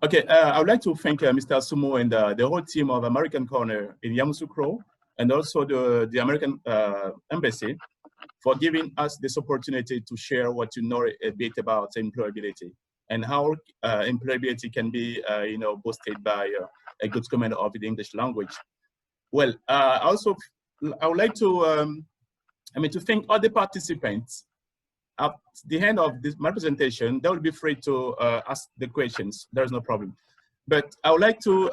Okay, I would like to thank Mr. Sumo and the whole team of American Corner in Yamoussoukro, and also the American Embassy for giving us this opportunity to share what you know a bit about employability and how employability can be, boosted by a good command of the English language. Well, also, I would like to, to thank all the participants. At the end of my presentation, they will be free to ask the questions. There's no problem. But I would like to,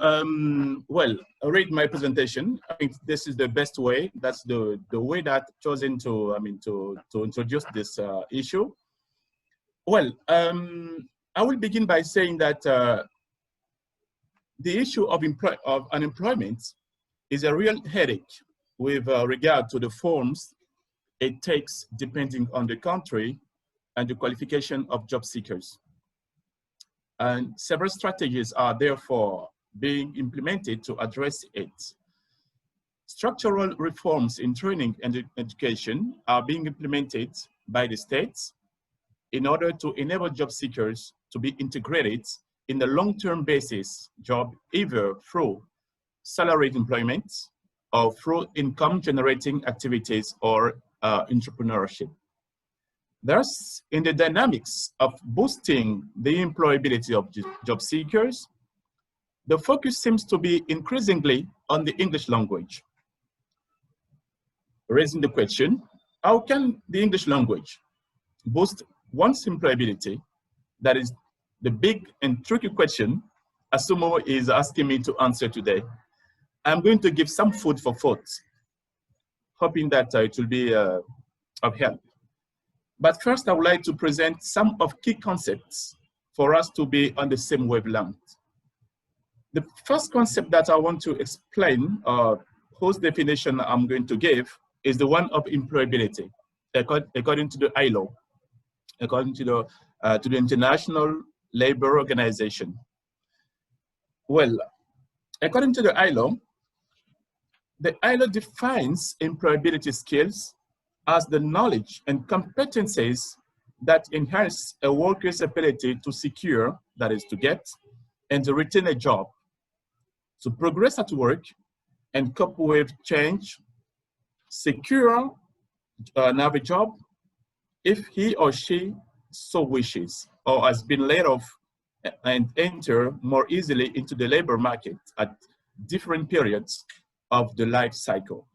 read my presentation. I think this is the best way. That's the way that I've chosen to, to introduce this issue. Well, I will begin by saying that the issue of unemployment is a real headache with regard to the forms it takes depending on the country and the qualification of job seekers. And several strategies are therefore being implemented to address it. Structural reforms in training and education are being implemented by the states in order to enable job seekers to be integrated in a long-term basis job, either through salaried employment or through income-generating activities or entrepreneurship. Thus, in the dynamics of boosting the employability of job seekers, the focus seems to be increasingly on the English language. Raising the question, how can the English language boost one's employability? That is the big and tricky question Asumo is asking me to answer today. I'm going to give some food for thought, hoping that it will be of help. But first, I would like to present some of key concepts for us to be on the same wavelength. The first concept that I want to explain, whose definition I'm going to give, is the one of employability, according to the ILO, according to the International Labor Organization. Well, according to the ILO defines employability skills as the knowledge and competencies that enhance a worker's ability to secure, that is to get, and to retain a job, to progress at work and cope with change, secure another job if he or she so wishes, or has been laid off, and enter more easily into the labor market at different periods of the life cycle.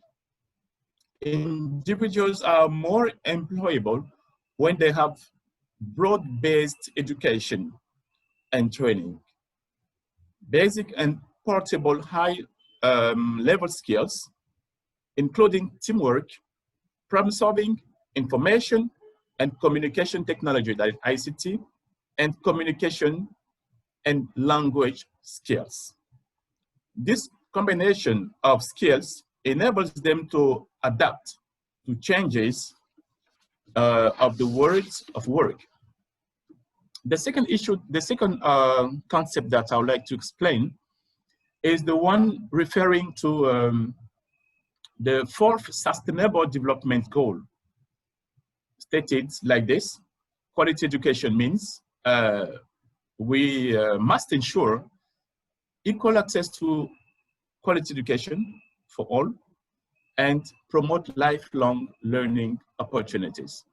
Individuals are more employable when they have broad-based education and training, basic and portable high-level skills, including teamwork, problem-solving, information and communication technology, that is ICT, and communication and language skills. This combination of skills enables them to adapt to changes of the worlds of work. The second concept that I would like to explain is the one referring to the fourth Sustainable Development Goal, stated like this: quality education means we must ensure equal access to quality education for all and promote lifelong learning opportunities.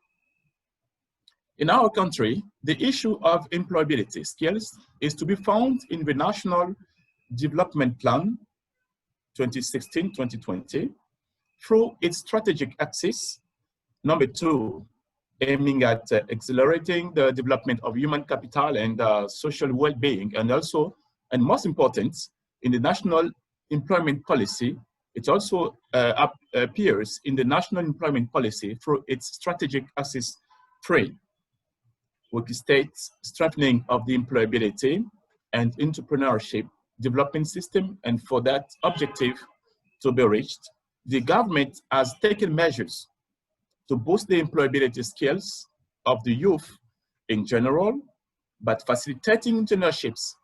In our country, the issue of employability skills is to be found in the National Development Plan 2016-2020 through its strategic axis, number 2, aiming at accelerating the development of human capital and social well-being, and also, and most important, in the National Employment Policy. It also appears in the National Employment Policy through its strategic axis 3, which states strengthening of the employability and entrepreneurship development system. And for that objective to be reached, the government has taken measures to boost the employability skills of the youth in general, but facilitating internships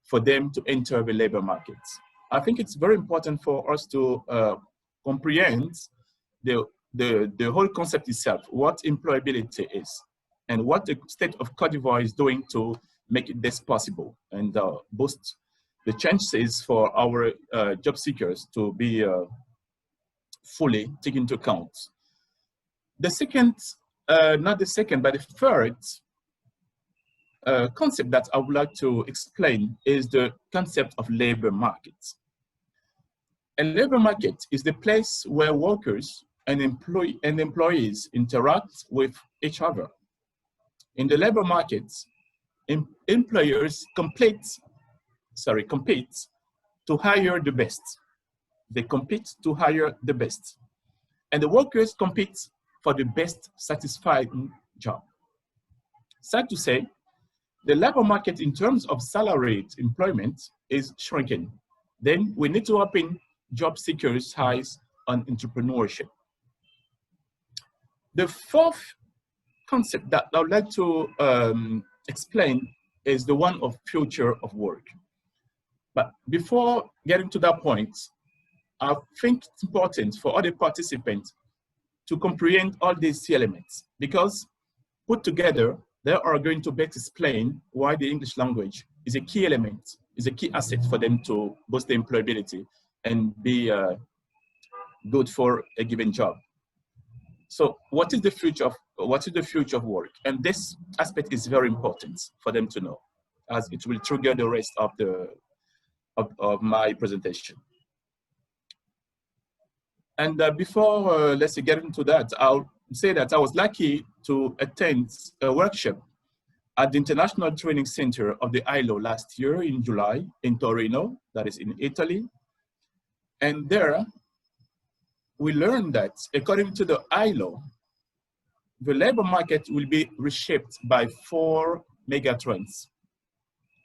for them to enter the labor markets. I think it's very important for us to comprehend the whole concept itself, what employability is, and what the state of Côte d'Ivoire is doing to make this possible and boost the chances for our job seekers to be fully taken into account. The second, not the second, but the third concept that I would like to explain is the concept of labor markets. A labor market is the place where workers and employees interact with each other. In the labor markets, employers compete to hire the best. They compete to hire the best. And the workers compete for the best satisfying job. Sad to say, the labor market in terms of salaried employment is shrinking. Then we need to open job seekers' eyes on entrepreneurship. The fourth concept that I would like to explain is the one of future of work. But before getting to that point, I think it's important for all the participants to comprehend all these elements, because put together, they are going to best explain why the English language is a key element, is a key asset for them to boost their employability and be good for a given job. So what is the future of work? And this aspect is very important for them to know, as it will trigger the rest of my presentation. And before let's get into that, I'll say that I was lucky to attend a workshop at the International Training Center of the ILO last year in July in Torino, that is in Italy. And there, we learned that according to the ILO, the labor market will be reshaped by 4 megatrends.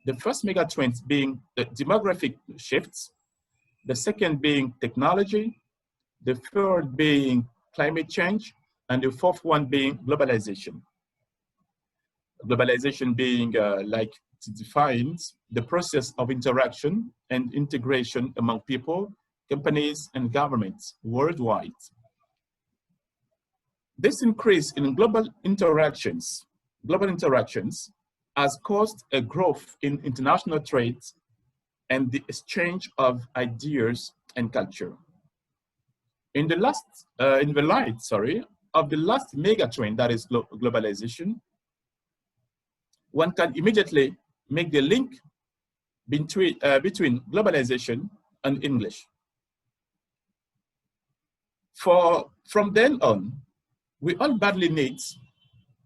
The first megatrend being the demographic shifts, the second being technology, the third being climate change, and the fourth one being globalization. Globalization being, like it defines, the process of interaction and integration among people, companies, and governments worldwide. This increase in global interactions has caused a growth in international trade and the exchange of ideas and culture. In the light of the last mega trend, that is globalization, one can immediately make the link between globalization and English. From then on, we all badly need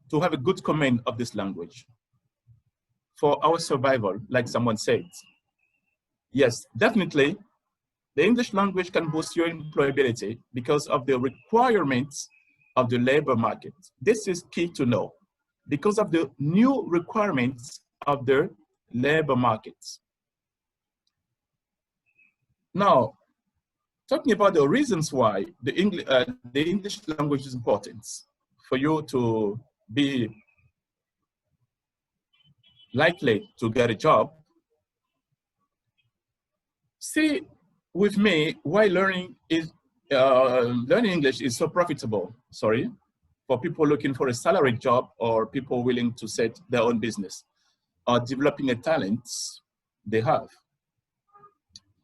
to have a good command of this language for our survival, like someone said. Yes, definitely, the English language can boost your employability because of the requirements of the labor market. This is key to know, because of the new requirements of the labor markets. Now, talking about the reasons why the English language is important for you to be likely to get a job. See with me why learning English is so profitable, for people looking for a salaried job or people willing to set their own business or developing a talent they have.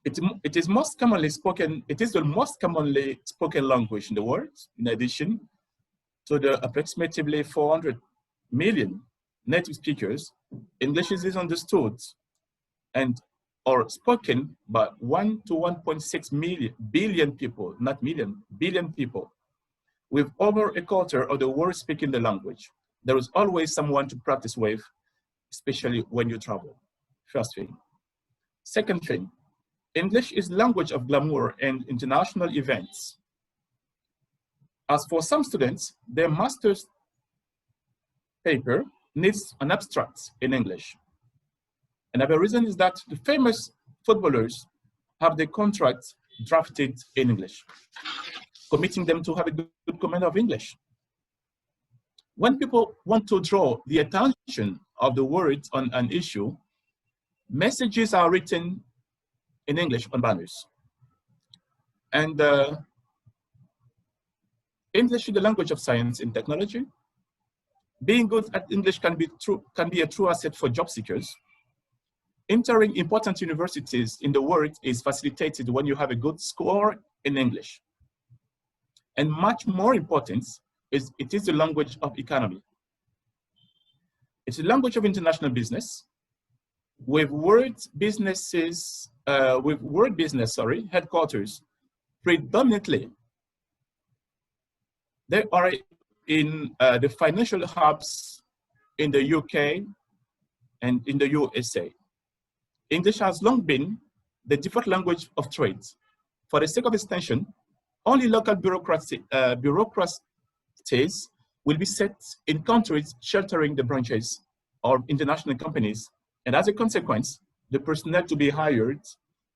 It is the most commonly spoken language in the world, in addition to the approximately 400 million native speakers. English is understood or spoken by 1 to 1.6 billion people, not million, billion people. With over a quarter of the world speaking the language, there is always someone to practice with, especially when you travel. First thing. Second thing, English is language of glamour and international events. As for some students, their master's paper needs an abstract in English. Another reason is that the famous footballers have their contracts drafted in English, committing them to have a good command of English. When people want to draw the attention of the world on an issue, messages are written in English on banners. And English is the language of science and technology. Being good at English can be a true asset for job seekers. Entering important universities in the world is facilitated when you have a good score in English. And much more important is it is the language of economy. It's the language of international business. With world business, headquarters predominantly, they are in the financial hubs in the UK and in the USA. English has long been the default language of trade. For the sake of extension, only local bureaucracies will be set in countries sheltering the branches of international companies. And as a consequence, the personnel to be hired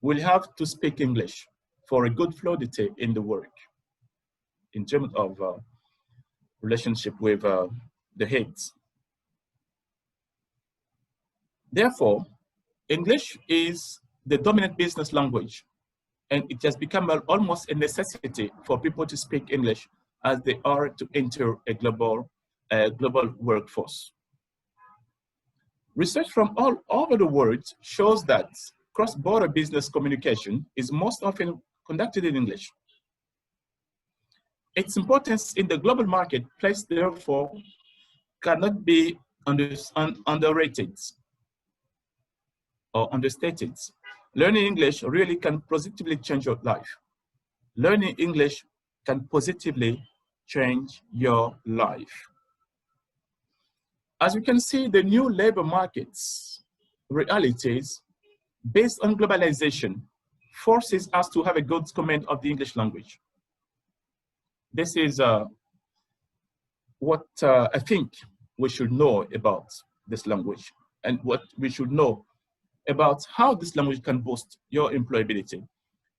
will have to speak English for a good fluidity in the work in terms of relationship with the heads. Therefore, English is the dominant business language, and it has become almost a necessity for people to speak English as they are to enter a global workforce. Research from all over the world shows that cross-border business communication is most often conducted in English. Its importance in the global marketplace, therefore, cannot be underrated or understated. Learning English really can positively change your life. Learning English can positively change your life. As you can see, the new labor markets realities based on globalization forces us to have a good command of the English language. This is what I think we should know about this language and what we should know about how this language can boost your employability,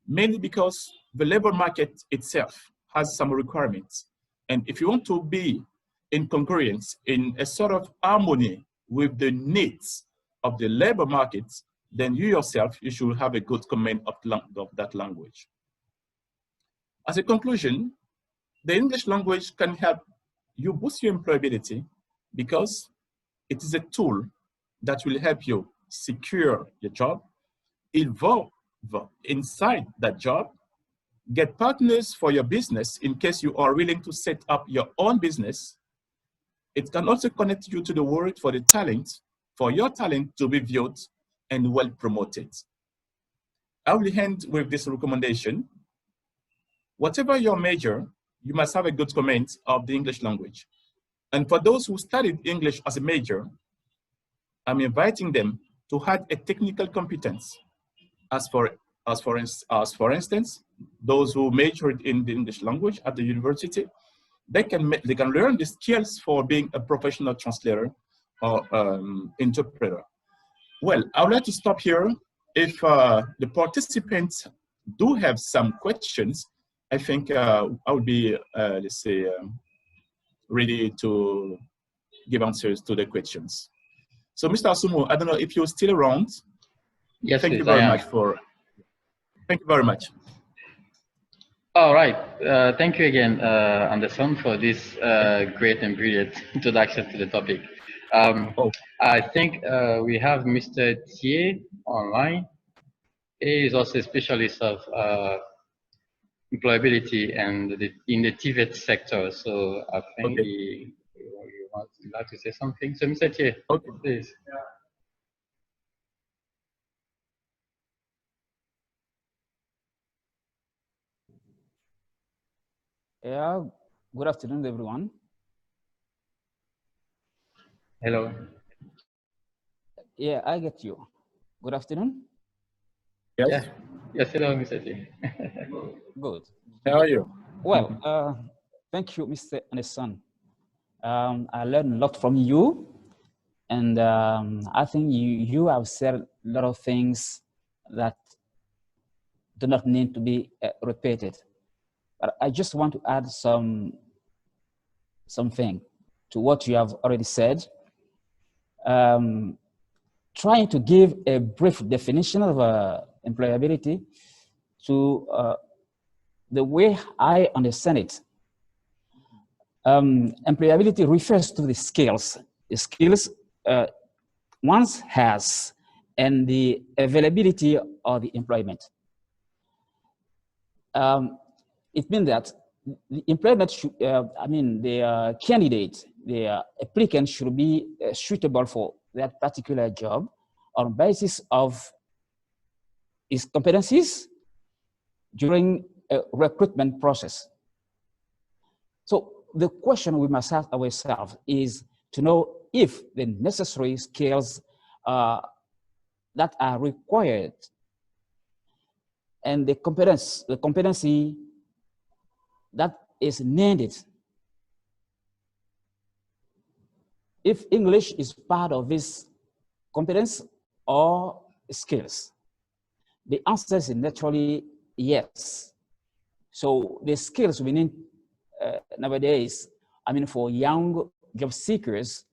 mainly because the labor market itself has some requirements. And if you want to be in congruence, in a sort of harmony with the needs of the labor market, then you yourself, you should have a good command of that language. As a conclusion, the English language can help you boost your employability because it is a tool that will help you secure your job, evolve inside that job, get partners for your business in case you are willing to set up your own business. It can also connect you to the world for the talent, for your talent to be viewed and well promoted. I will end with this recommendation. Whatever your major, you must have a good command of the English language. And for those who studied English as a major, I'm inviting them to add a technical competence. As for instance, those who majored in the English language at the university, they can learn the skills for being a professional translator or interpreter. Well, I would like to stop here. If the participants do have some questions, I think I would be, let's say, ready to give answers to the questions. So, Mr. Assumo, I don't know if you're still around. Yes, thank you very much for. Thank you very much. All right. Thank you again, Anderson, for this great and brilliant introduction to the topic. I think we have Mr. Tiehe online. He is also a specialist of employability and in the TVET sector. So I think he would like to say something. So, Mr. Tiehe, please. Yeah, good afternoon, everyone. Hello. Yeah, I get you. Good afternoon. Yes. Yeah. Yes, hello, Mr. Teeh. Good. How are you? Well, thank you, Mr. Anderson. I learned a lot from you, and I think you have said a lot of things that do not need to be repeated. But I just want to add something to what you have already said. Trying to give a brief definition of employability to the way I understand it. employability refers to the skills one has and the availability of the employment. It means that the employment should, the candidate, the applicant should be suitable for that particular job on the basis of his competencies during a recruitment process. So the question we must ask ourselves is to know if the necessary skills that are required and the competency that is needed. If English is part of this competence or skills, the answer is naturally yes. So the skills we need nowadays, for young job seekers,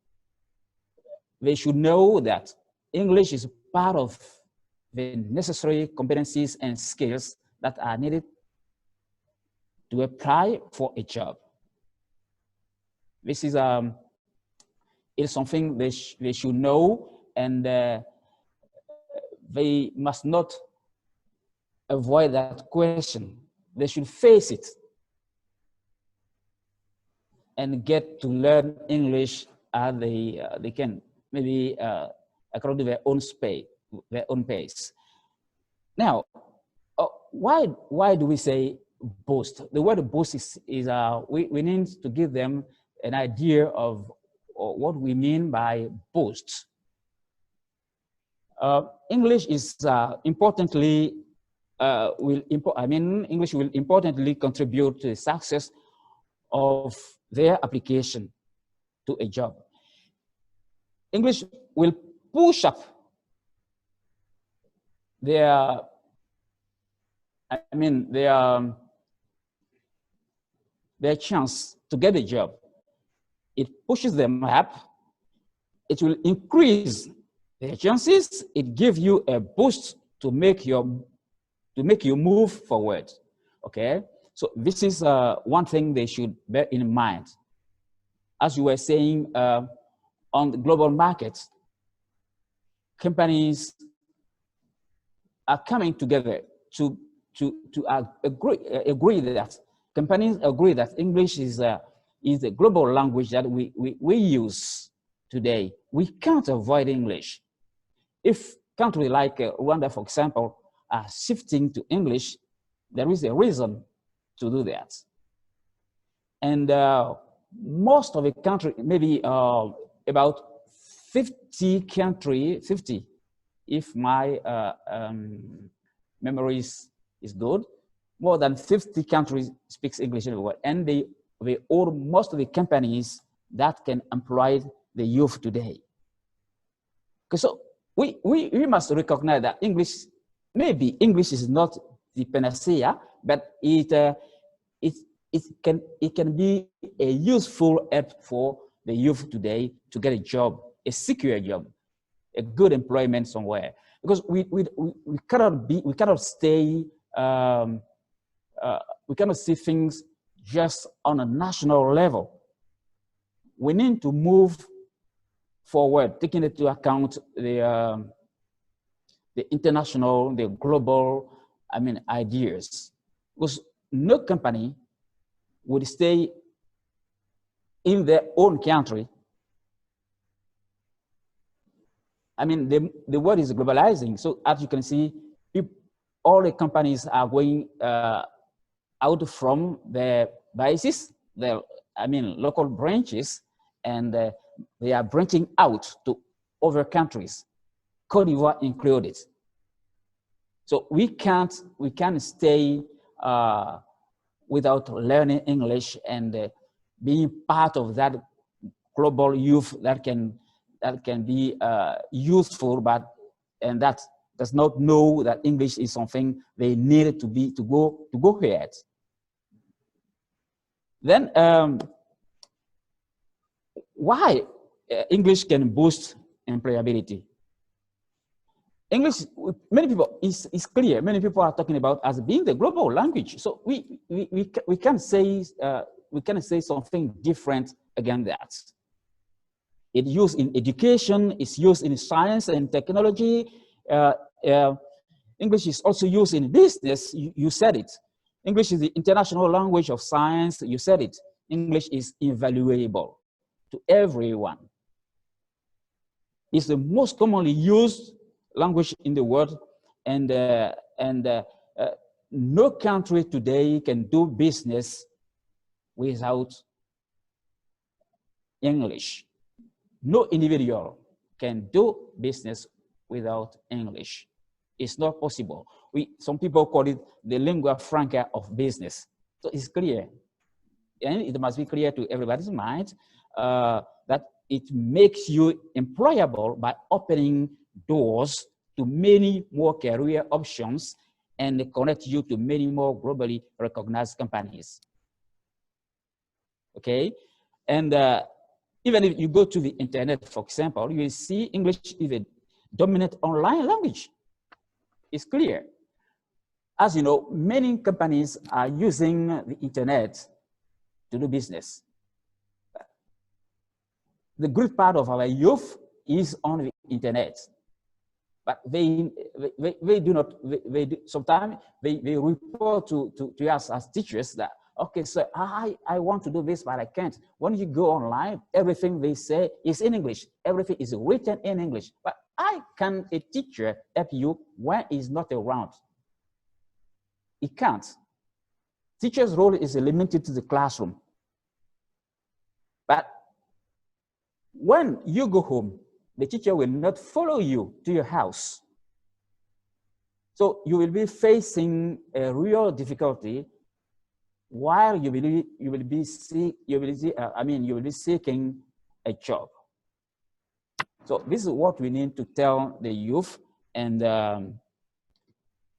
they should know that English is part of the necessary competencies and skills that are needed to apply for a job. This is something they should know, and they must not avoid that question. They should face it and get to learn English as they can, maybe according to their own pace. Now, why do we say boost? The word boost is we need to give them an idea of what we mean by boost. English is English will importantly contribute to the success of their application to a job. English will push up their chance to get a job. It pushes them up. It will increase their chances. It gives you a boost to make you move forward. Okay, so this is one thing they should bear in mind. As you were saying, on the global markets, companies are coming together to agree that companies agree that English is a global language that we use today. We can't avoid English. If countries like Rwanda, for example, are shifting to English, there is a reason to do that. And most of the country, maybe about 50 countries, 50, if my memory is good, more than 50 countries speaks English in the world, and they own most of the companies that can employ the youth today. So we must recognize that maybe English is not the panacea, but it can be a useful app for the youth today to get a job, a secure job, a good employment somewhere. Because we cannot stay, we cannot see things just on a national level. We need to move forward, taking into account the international, the global, ideas. Because no company would stay in their own country. The world is globalizing. So as you can see, all the companies are going out from their bases, their local branches, and they are branching out to other countries, Côte d'Ivoire included. So we can't stay without learning English and being part of that global youth that can be useful, and that does not know that English is something they needed to go ahead. Then why English can boost employability? English, many people, is clear. Many people are talking about as being the global language. So we can say we can say something different again that. It's used in education, it's used in science and technology. English is also used in business, you said it. English is the international language of science, you said it. English is invaluable to everyone. It's the most commonly used language in the world, and no country today can do business without English. No individual can do business without English. It's not possible. Some people call it the lingua franca of business. So it's clear, and it must be clear to everybody's mind that it makes you employable by opening doors to many more career options and connect you to many more globally recognized companies. Okay, and even if you go to the internet, for example, you will see English is a dominant online language. It's clear. As you know, many companies are using the internet to do business. The great part of our youth is on the internet, but they do not, sometimes they report to us as teachers that, okay, so I want to do this, but I can't. When you go online, everything they say is in English. Everything is written in English. But how can a teacher help you when he's not around? He can't. Teacher's role is limited to the classroom. But when you go home, the teacher will not follow you to your house. So you will be facing a real difficulty while you will be seeking a job. So this is what we need to tell the youth, and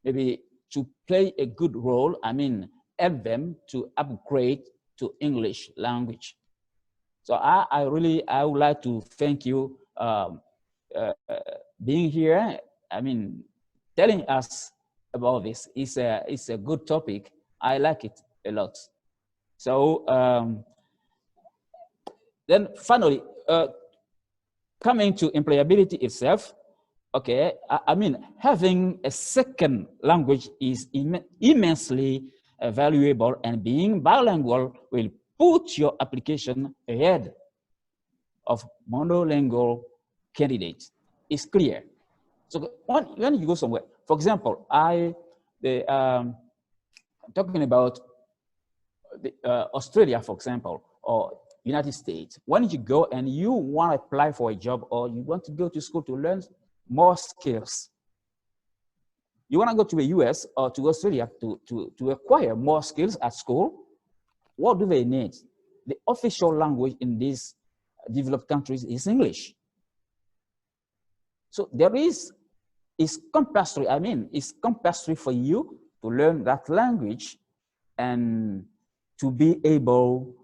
maybe to play a good role, help them to upgrade to English language. So I would like to thank you being here. Telling us about this is a good topic. I like it a lot. So then finally, coming to employability itself, okay, having a second language is immensely valuable, and being bilingual will put your application ahead of monolingual candidates. It's clear. So when you go somewhere, for example, talking about Australia, for example, or United States, when you go and you want to apply for a job, or you want to go to school to learn more skills, you want to go to the US or to Australia to acquire more skills at school, what do they need? The official language in these developed countries is English. So it's compulsory, it's compulsory for you to learn that language and to be able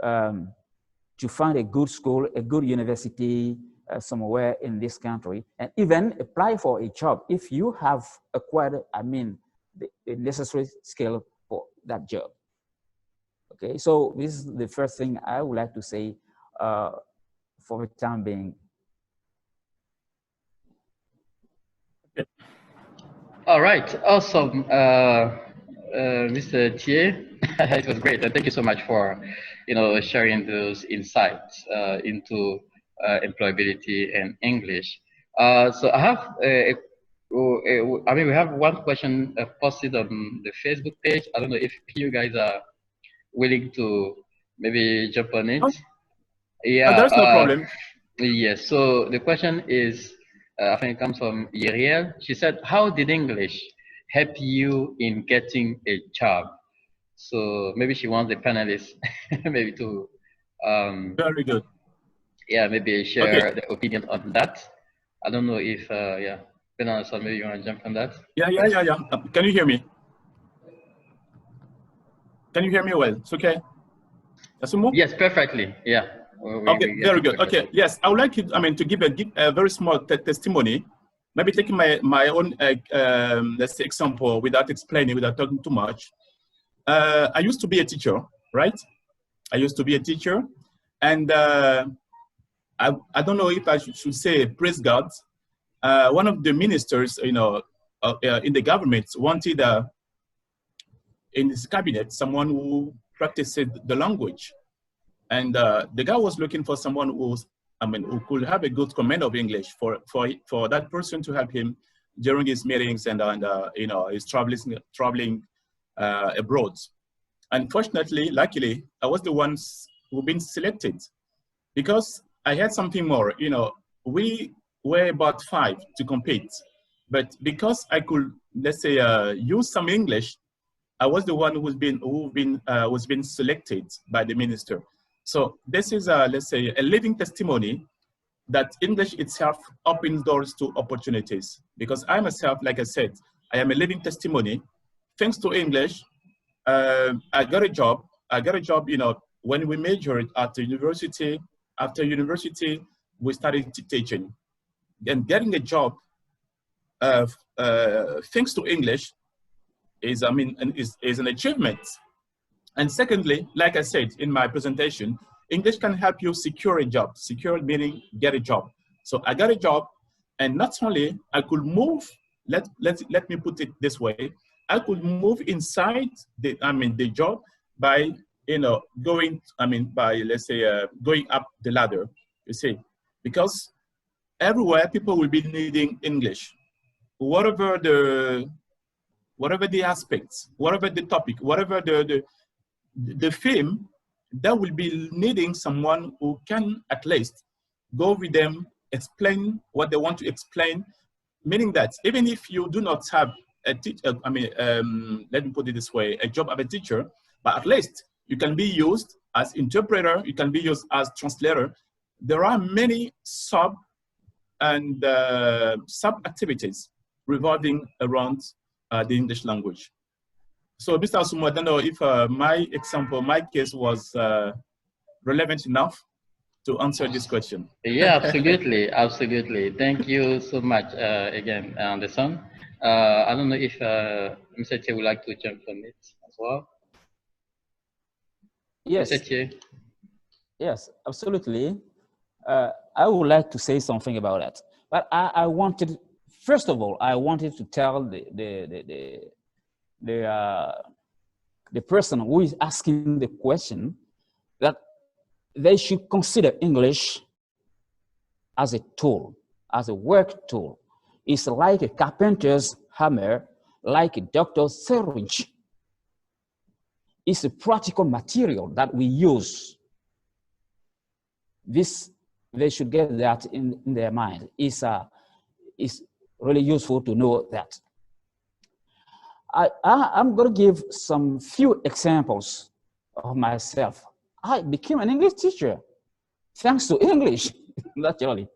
to find a good school, a good university somewhere in this country, and even apply for a job if you have acquired, the necessary skill for that job. Okay, so this is the first thing I would like to say for the time being. All right, awesome, Mr. Teeh. It was great, and thank you so much for, sharing those insights into employability and English. So I have, we have one question posted on the Facebook page. I don't know if you guys are willing to maybe jump on it. Yeah, there's no problem. Yes. So the question is, I think it comes from Yeriel. She said, "How did English help you in getting a job?" So maybe she wants the panelists maybe to very good. Yeah, maybe share the opinion on that. I don't know if yeah, so maybe you want to jump on that. Yeah. Can you hear me? Can you hear me well? It's okay. Asumo? Yes, perfectly. Yeah. Okay, very good. Okay, yes, I would like you, to give a very small testimony, maybe taking my own, let's say, example without explaining, without talking too much. I used to be a teacher, right? I used to be a teacher, and I don't know if I should say praise God. One of the ministers, in the government wanted in his cabinet someone who practiced the language, and the guy was looking for someone who could have a good command of English for that person to help him during his meetings and his traveling abroad. Unfortunately, luckily, I was the ones who've been selected because I had something more. We were about 5 to compete, but because I could, let's say, use some English, I was the one who's been selected by the minister. So this is, let's say, a living testimony that English itself opens doors to opportunities. Because I myself, like I said, I am a living testimony. Thanks to English, I got a job. When we majored at the university. After university, we started teaching. And getting a job, thanks to English, is an achievement. And secondly, like I said in my presentation, English can help you secure a job. Secure meaning get a job. So I got a job, and not only I could move. Let me put it this way: I could move inside the job by going going up the ladder. You see, because everywhere people will be needing English, whatever the aspects, whatever the topic, whatever the theme, that will be needing someone who can at least go with them, explain what they want to explain, meaning that even if you do not have a teacher, let me put it this way, a job of a teacher, but at least you can be used as interpreter, you can be used as translator. There are many sub activities revolving around the English language. So, Mr. Asumo, I don't know if my case was relevant enough to answer this question. Yeah, absolutely, absolutely. Thank you so much again, Anderson. I don't know if Mr. Tiehe would like to jump on it as well. Yes. Mr. Tiehe. Yes, absolutely. I would like to say something about that, but I wanted, first of all, I wanted to tell the person who is asking the question that they should consider English as a tool, as a work tool. It's like a carpenter's hammer, like a doctor's syringe. It's a practical material that we use. This, they should get that in their mind. It's really useful to know that. I'm going to give some few examples of myself. I became an English teacher thanks to English, naturally.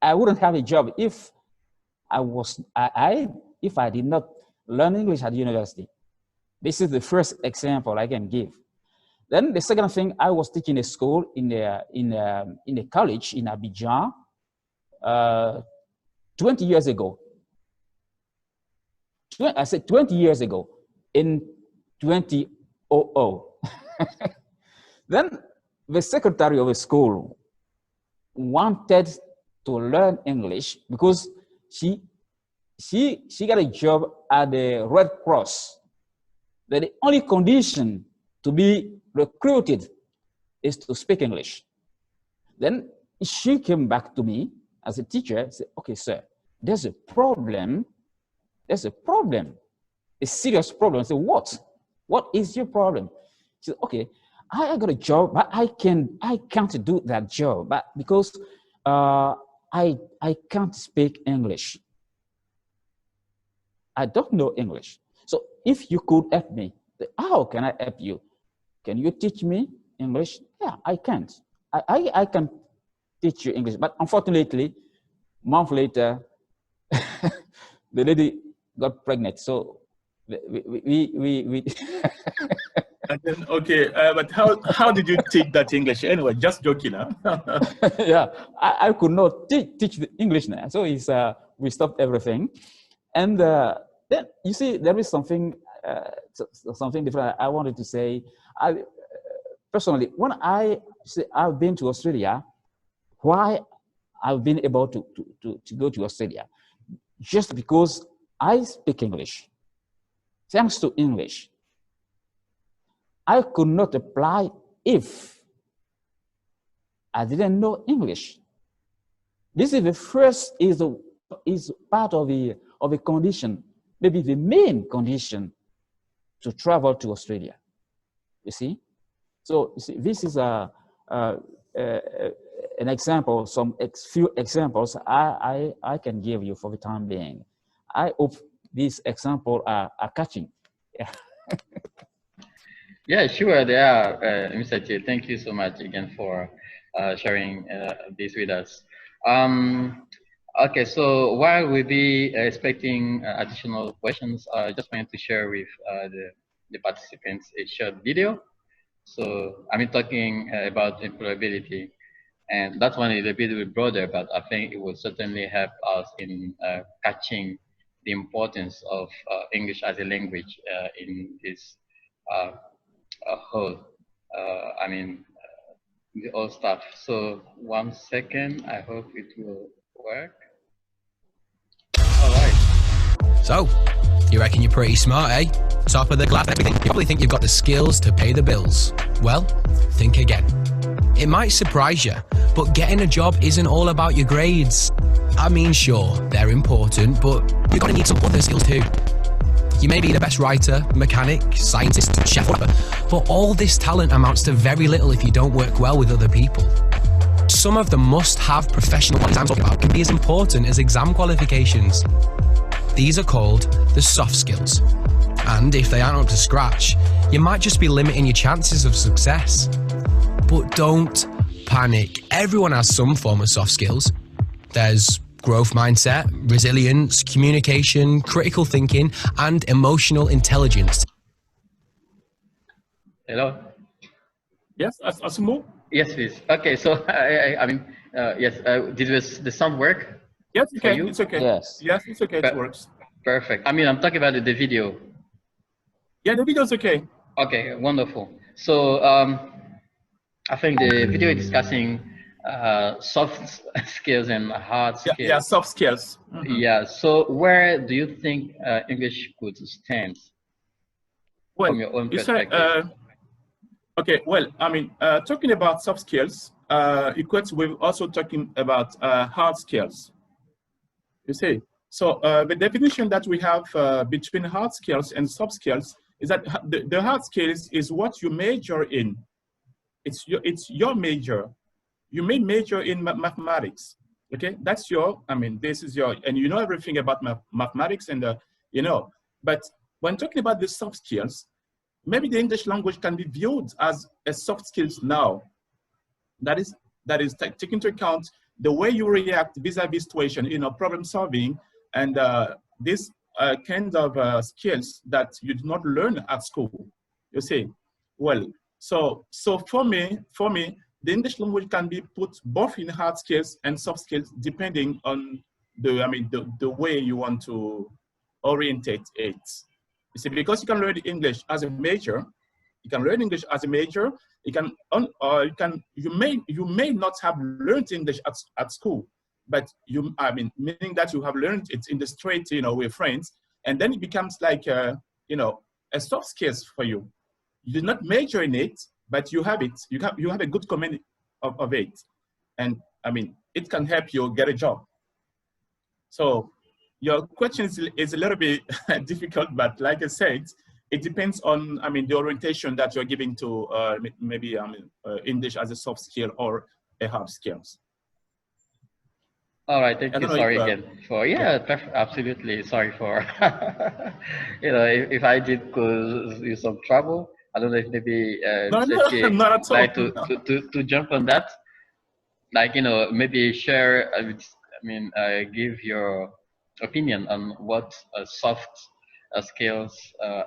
I wouldn't have a job if if I did not learn English at university. This is the first example I can give. Then the second thing, I was teaching a school in a college in Abidjan 20 years ago. I said 20 years ago, in 2000. Then the secretary of the school wanted to learn English because she got a job at the Red Cross. That the only condition to be recruited is to speak English. Then she came back to me as a teacher and said, okay, sir, there's a problem. There's a problem, a serious problem. I said, what? What is your problem? She said, okay, I got a job, but I can't do that job, but because I can't speak English. I don't know English. So if you could help me, how can I help you? Can you teach me English? Yeah, I can't. I can teach you English, but unfortunately, a month later, the lady got pregnant. So we And then, okay, but how did you teach that English anyway? Just joking, huh? Yeah, I could not teach the English now. So we stopped everything, and then you see there is something different I wanted to say. personally, when I've been to Australia, why I've been able to go to Australia? Just because I speak English. Thanks to English, I could not apply if I didn't know English. This is the first, is part of a condition, maybe the main condition to travel to Australia. You see? So you see, this is an example, few examples I can give you for the time being. I hope these examples are catching. Yeah. Yeah, sure, they are, Mr. Teeh. Thank you so much again for sharing this with us. Okay, so while we'll be expecting additional questions, I just wanted to share with the participants a short video. So I'm talking about employability, and that one is a bit broader, but I think it will certainly help us in catching the importance of English as a language in this whole, the whole stuff. So 1 second, I hope it will work. All right. So, you reckon you're pretty smart, eh? Top of the class, everything. You probably think you've got the skills to pay the bills. Well, think again. It might surprise you, but getting a job isn't all about your grades. I mean, sure, they're important, but you're gonna need some other skills too. You may be the best writer, mechanic, scientist, chef, whatever, but all this talent amounts to very little if you don't work well with other people. Some of the must-have professional qualities I'm talking about can be as important as exam qualifications. These are called the soft skills. And if they aren't up to scratch, you might just be limiting your chances of success. But don't panic. Everyone has some form of soft skills. There's growth mindset, resilience, communication, critical thinking, and emotional intelligence. Hello? Yes, Asumo? Yes, please. Okay, so yes, did the sound work? Yes, okay, it's okay. Yes. Yes, it's okay, it works. Perfect. I'm talking about the video. Yeah, the video's okay. Okay, wonderful. So I think the video is discussing soft skills and hard skills. Yeah, soft skills. Mm-hmm. Yeah, so where do you think English could stand from your own perspective? Okay, well, talking about soft skills equates with also talking about hard skills. You see, so the definition that we have between hard skills and soft skills is that the hard skills is what you major in. It's your major. You may major in mathematics. Okay, that's this is your, and you know everything about mathematics and but when talking about the soft skills, maybe the English language can be viewed as a soft skills now. That is taking into account the way you react vis-a-vis situation, problem solving, and this kind of skills that you do not learn at school. You see, well, so for me, the English language can be put both in hard skills and soft skills depending on the way you want to orientate it. You see, because you can learn English as a major, you may not have learned English at school, but meaning that you have learned it in the street, with friends, and then it becomes like a soft skills for you. You did not major in it, but you have it. You have a good command of it, and it can help you get a job. So your question is a little bit difficult, but like I said, it depends on the orientation that you're giving to maybe English as a soft skill or a hard skills. All right, thank you. Sorry again for absolutely sorry for if I did cause you some trouble. I don't know if maybe not at all. Like to jump on that, like maybe share. Give your opinion on what soft skills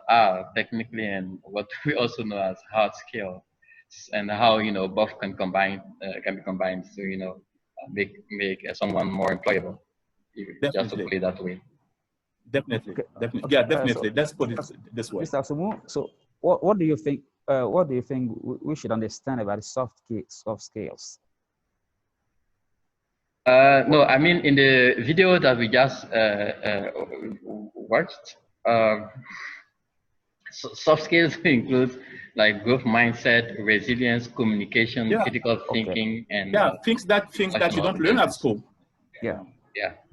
are technically, and what we also know as hard skills, and how both can be combined to make someone more employable. Just to put it that way. Definitely. Yeah, definitely. Let's put it this way. Mr. Asumo, so what do you think what do you think we should understand about the soft skills? No, I mean, in the video that we just watched, soft skills include like growth mindset, resilience, communication, critical thinking, and things that you don't learn at school. Yeah.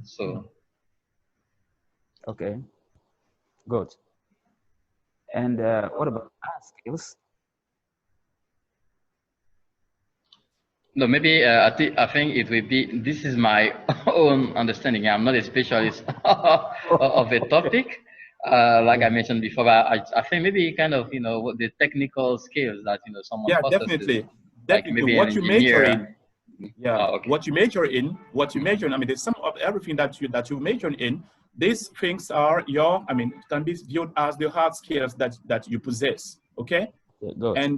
So. Okay. Good. And what about hard skills? No, maybe I think it will be, this is my own understanding. I'm not a specialist of the topic, like I mentioned before, but I think maybe kind of, the technical skills that, someone possesses. Definitely. Like maybe what you major in. What you major in, I mean, there's some of everything that you major in. These things are can be viewed as the hard skills that you possess. Okay. And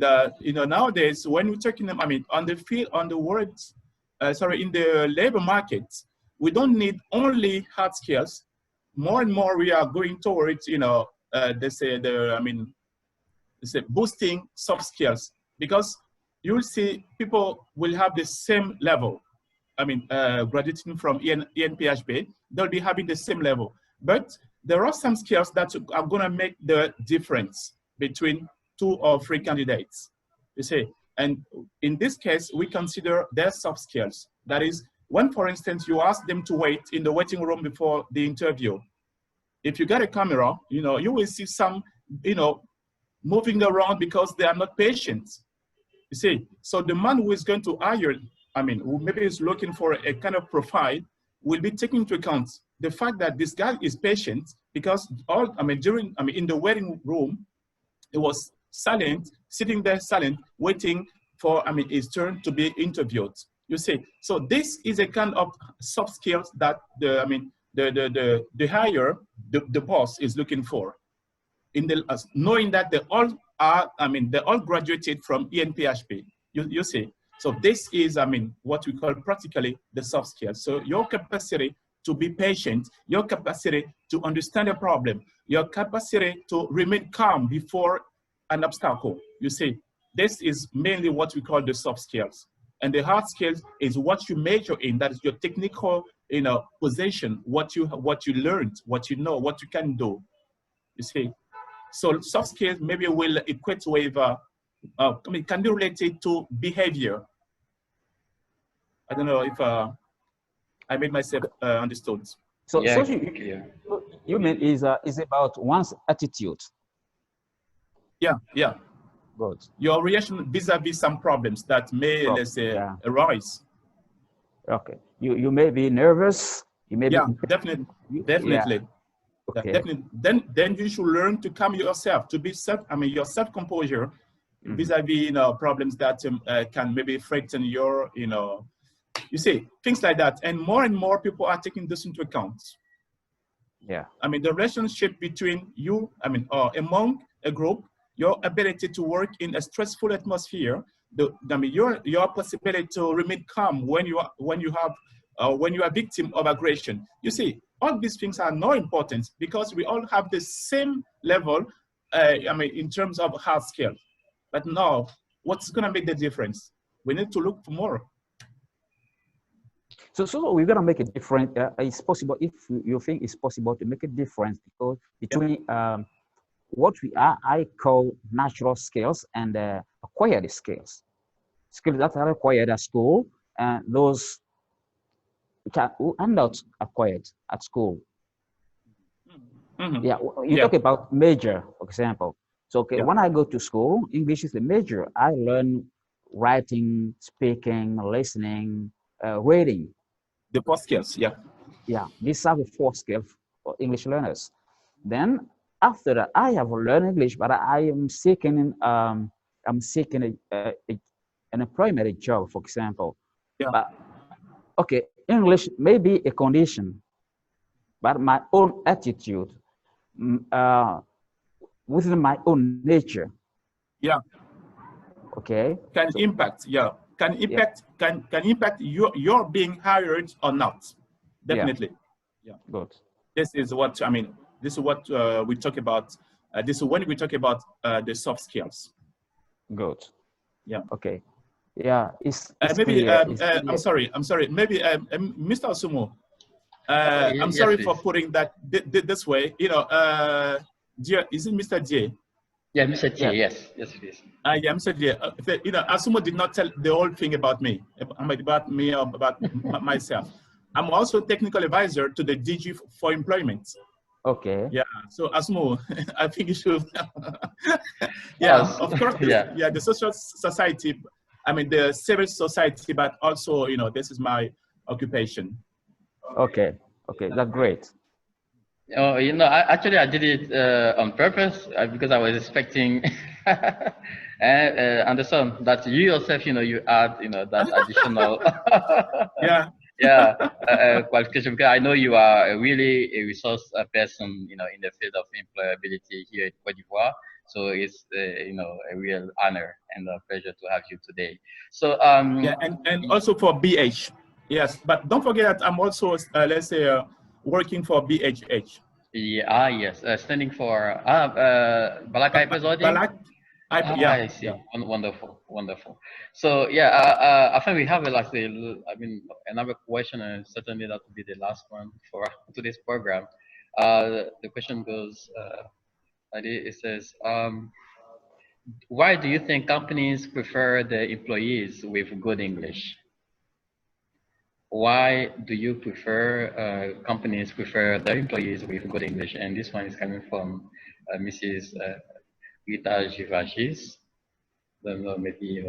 nowadays, when we're talking, on the field, on the words, in the labor market, we don't need only hard skills. More and more, we are going towards, boosting soft skills, because you will see people will have the same level. Graduating from INP-HB, they'll be having the same level, but there are some skills that are going to make the difference between 2 or 3 candidates, you see. And in this case, we consider their soft skills. That is, when, for instance, you ask them to wait in the waiting room before the interview, if you got a camera, you will see some, moving around because they are not patient, you see. So the man who is going to hire, who maybe is looking for a kind of profile, will be taking into account the fact that this guy is patient, because in the waiting room, it was silent, sitting there silent, waiting for his turn to be interviewed. You see, so this is a kind of soft skills that the hire, the boss is looking for, in the knowing that they all are, they all graduated from INP-HB. You see, so this is what we call practically the soft skills. So your capacity to be patient, your capacity to understand a problem, your capacity to remain calm before an obstacle. You see, this is mainly what we call the soft skills. And the hard skills is what you major in. That is your technical, position, what you learned, what you know, what you can do. You see, so soft skills maybe will equate with, can be related to behavior. I don't know if I made myself understood. So you mean is about one's attitude. Yeah. Good. Your reaction vis-a-vis some problems that may, let's say, arise. Okay. You may be nervous. You may be definitely. Okay. Definitely. Then you should learn to calm yourself, to be your self-composure vis-a-vis problems that can maybe threaten your, you see, things like that. And more people are taking this into account. Yeah. The relationship between you, or among a group, your ability to work in a stressful atmosphere, your possibility to remain calm when you are victim of aggression. You see, all these things are not important because we all have the same level, in terms of hard skills. But now, what's going to make the difference? We need to look for more. So we're going to make a difference. It's possible, if you think it's possible to make a difference, because between what I call natural skills and acquired skills. Skills that are acquired at school and those which are not acquired at school. Yeah, you talk about major, for example. So when I go to school, English is the major. I learn writing, speaking, listening, reading. The 4 skills, Yeah, these are the 4 skills for English learners. Then after that, I have learned English, but I am seeking an employment job, for example. But, English may be a condition, but my own attitude, within my own nature. Okay. Can impact your being hired or not. Definitely. Good. This is what this is what we talk about. This is when we talk about the soft skills. Good. Yeah. Okay. Yeah. It's maybe clear. I'm sorry. Maybe Mr. Sumo. I'm Yes, sorry please. for putting that this way. You know, is it Mr. J? Yeah, Mr. Teeh, Yeah. yes, please. Yeah, Mr. J. You know, Asumo did not tell the whole thing about me or about myself. I'm also technical advisor to the DG for employment. Okay. Yeah. So Asumo, I think you should. Yeah, of course. Yeah, the social society. I mean, the civil society, but also, you know, this is my occupation. Okay. Okay. That's great. Oh, you know, I did it on purpose because I was expecting, and understand that you yourself, you know, you add, you know, that additional, Yeah, qualification. Because I know you are really a resource person, you know, in the field of employability here in Cote d'Ivoire. So it's, you know, a real honor and a pleasure to have you today. So yeah, and also for BH, yes, but don't forget that I'm also, let's say, working for BHH. Yeah, yes, standing for Balak Episode. Yeah, I see. yeah. Wonderful, wonderful. So yeah, I think we have another question, and certainly that will be the last one for today's program. The question goes, it says, why do you think companies prefer the employees with good English? Why do you prefer companies prefer their employees with good English? And this one is coming from Mrs. Rita Givagis. Don't know, maybe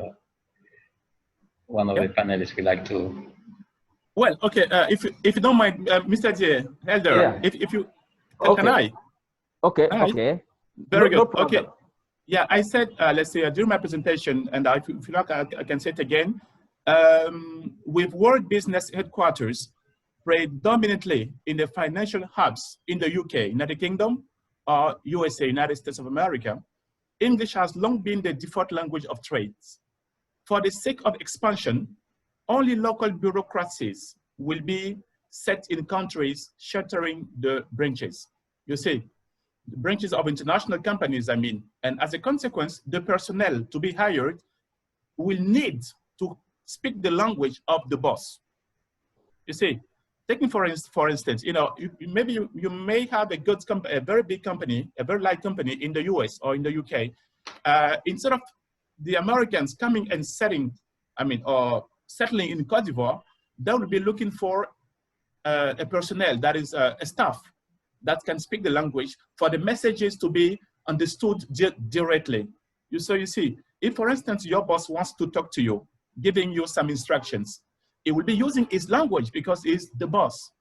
one of the panelists would like to. Well, okay. If you don't mind, Mr. J, Elder, Yeah. if you Okay. can I? Okay. All right. Okay. Very good. No problem. Okay. Yeah, I said, let's say during my presentation, and if you like, I can say it again. With world business headquarters predominantly in the financial hubs in the UK, United Kingdom, or USA, United States of America, English has long been the default language of trades. For the sake of expansion, only local bureaucracies will be set in countries sheltering the branches. You see, the branches of international companies, I mean, and as a consequence, the personnel to be hired will need to speak the language of the boss. You see, taking for instance, you know, maybe you may have a very big company, a very light company in the US or in the UK. Instead of the Americans coming and settling in Cote d'Ivoire, they will be looking for a personnel that is a staff that can speak the language for the messages to be understood directly. You see, if for instance your boss wants to talk to you, giving you some instructions, he will be using his language because he's the boss.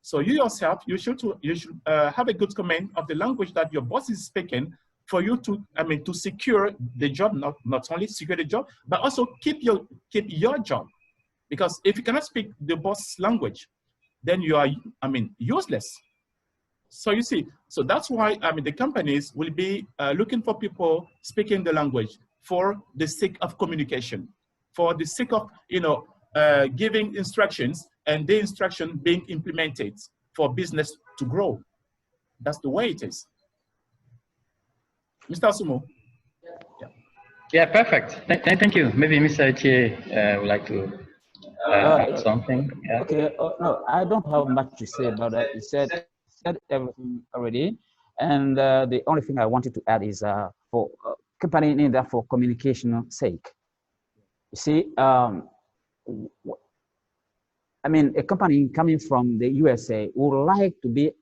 So you yourself, you should have a good command of the language that your boss is speaking for you to, to secure the job, not only secure the job, but also keep your job. Because if you cannot speak the boss language, then you are, useless. So you see, so that's why the companies will be looking for people speaking the language for the sake of communication, for the sake of giving instructions and the instruction being implemented for business to grow. That's the way it is. Mr. Sumo. Yeah, perfect. Thank you. Maybe Mr. Teeh would like to add something. Yeah. Okay. No, I don't have much to say about that. You said everything already, and the only thing I wanted to add is for company in that for communication sake. You see, a company coming from the USA would like to be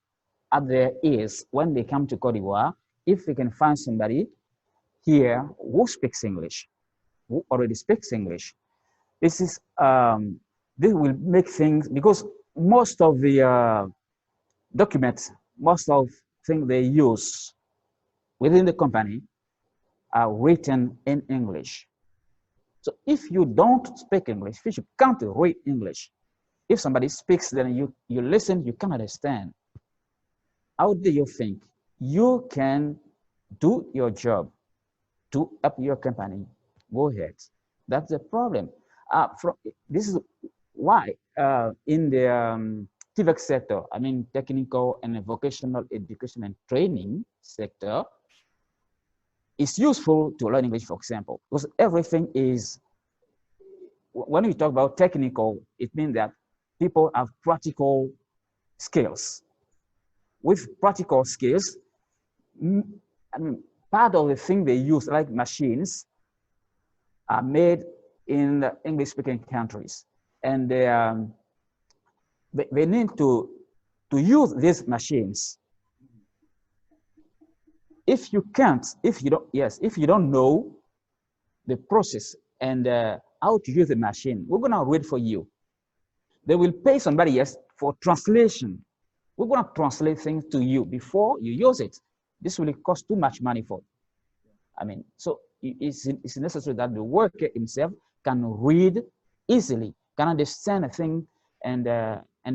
at their ease when they come to Cote d'Ivoire. If we can find somebody here who speaks English, who already speaks English, this will make things, because most of the documents, most of things they use within the company are written in English. So if you don't speak English, if you can't read English, if somebody speaks, then you listen, you can understand. How do you think you can do your job to up your company? Go ahead. That's the problem. This is why in the TVET sector, technical and vocational education and training sector, it's useful to learn English, for example, because everything is, when we talk about technical, it means that people have practical skills. With practical skills, I mean, part of the thing they use, like machines, are made in English-speaking countries, and they need to use these machines. If you can't, if you don't know the process and how to use the machine, we're gonna read for you. They will pay somebody else for translation. We're gonna translate things to you before you use it. This will cost too much money for. I mean, so it's necessary that the worker himself can read easily, can understand a thing, and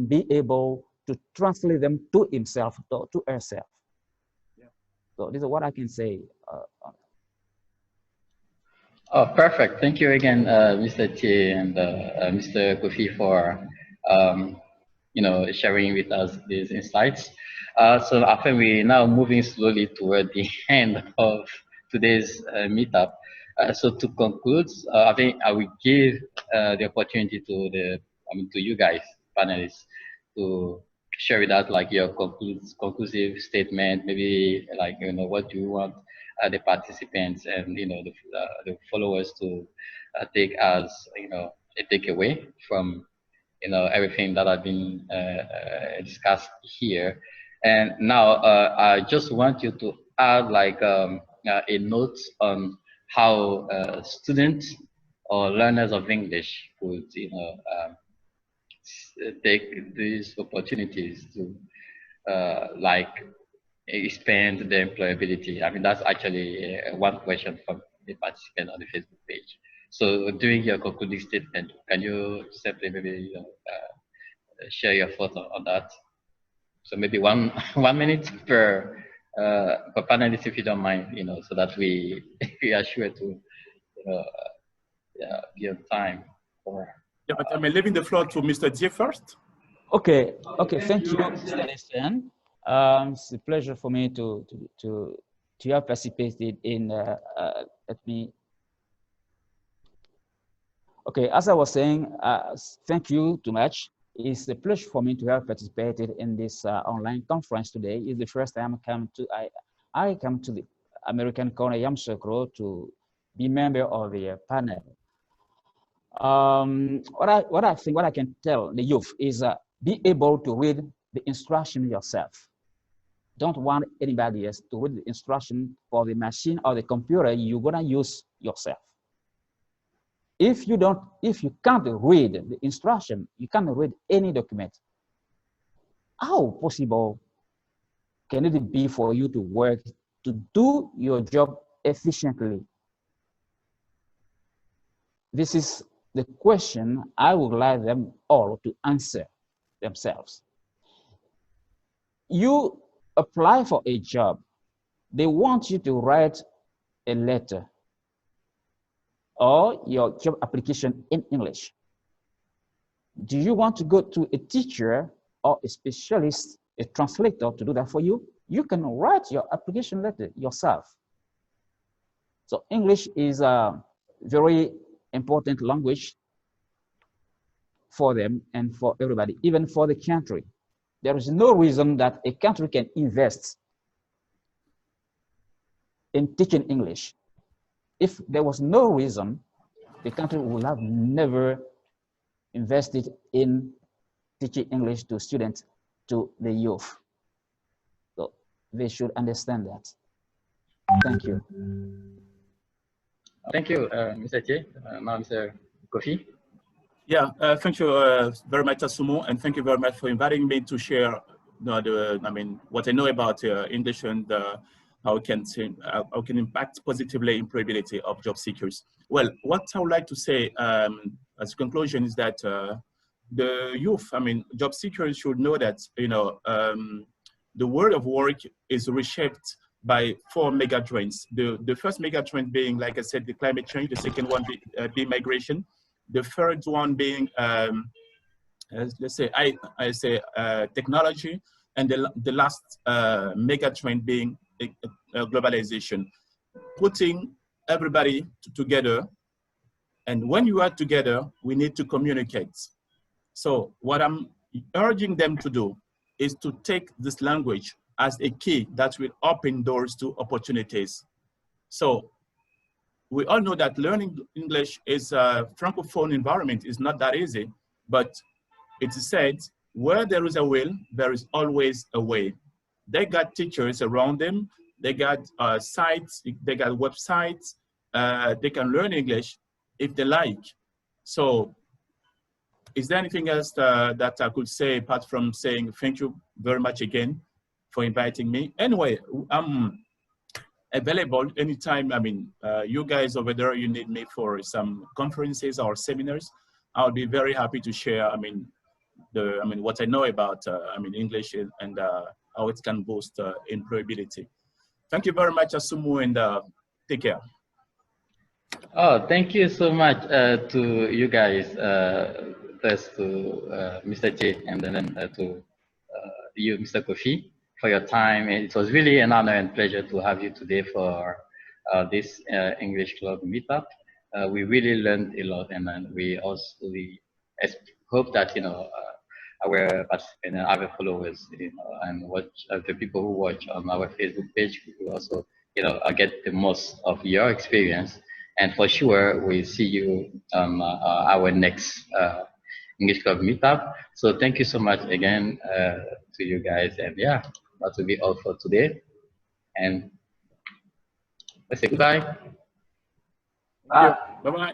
be able to translate them to himself, to herself. Yeah. So this is what I can say. Oh, perfect. Thank you again, Mr. Teeh and Mr. Koffi for sharing with us these insights. So I think we're now moving slowly toward the end of today's meetup. So to conclude, I think I will give the opportunity to you guys, panelists, to share with us like your conclusive statement, maybe like what you want the participants and the followers to take as a takeaway from everything that has been discussed here. And now I just want you to add like a note on how students or learners of English could take these opportunities to like expand their employability. I mean, that's actually one question from the participant on the Facebook page. So during your concluding statement, can you simply maybe share your thoughts on that? So maybe one minute per panelist, if you don't mind, so that we are sure to give time for. Yeah, but I'm leaving the floor to Mr. Teeh first. Okay, thank you, Mr. Anderson. It's a pleasure for me to have participated in. Let me. Okay, as I was saying, thank you too much. It's a pleasure for me to have participated in this online conference today. It's the first time I come to the American Corner Yamoussoukro to be member of the panel. What I can tell the youth is be able to read the instruction yourself. Don't want anybody else to read the instruction for the machine or the computer you're gonna use yourself. If you can't read the instruction, you can't read any document. How possible can it be for you to work, to do your job efficiently? This is the question I would like them all to answer themselves. You apply for a job, they want you to write a letter or your job application in English. Do you want to go to a teacher or a specialist, a translator to do that for you? You can write your application letter yourself. So English is a very important language for them and for everybody, even for the country. There is no reason that a country can invest in teaching English. If there was no reason, the country would have never invested in teaching English to students, to the youth. So they should understand that. Thank you. Thank you, Mr. Teeh. Now, Mr. Koffi. Yeah, thank you very much, Asumo, and thank you very much for inviting me to share what I know about English and how it can impact positively employability of job seekers. Well, what I would like to say as a conclusion is that the youth, job seekers should know that the world of work is reshaped by 4 mega trends. The first mega trend being, like I said, the climate change. The second one being migration. The third one being, let's say, I say technology, and the last mega trend being globalization. putting everybody together. And when you are together, we need to communicate. So what I'm urging them to do is to take this language as a key that will open doors to opportunities. So we all know that learning English is a Francophone environment is not that easy, but it is said, where there is a will, there is always a way. They got teachers around them, they got sites, they got websites, they can learn English if they like. So is there anything else that I could say apart from saying thank you very much again for inviting me? Anyway, I'm available anytime. I mean, you guys over there, you need me for some conferences or seminars, I'll be very happy to share, what I know about, English and how it can boost employability. Thank you very much, Asumu, and take care. Oh, thank you so much to you guys. First to Mr. Teeh, and then to you, Mr. Koffi, for your time. And it was really an honor and pleasure to have you today for this English Club meetup. We really learned a lot, and then we hope that our participants and our followers, and the people who watch on our Facebook page will also, get the most of your experience. And for sure, we'll see you on our next English Club meetup. So thank you so much again to you guys. And yeah, that will be all for today. And let's say goodbye. Bye-bye.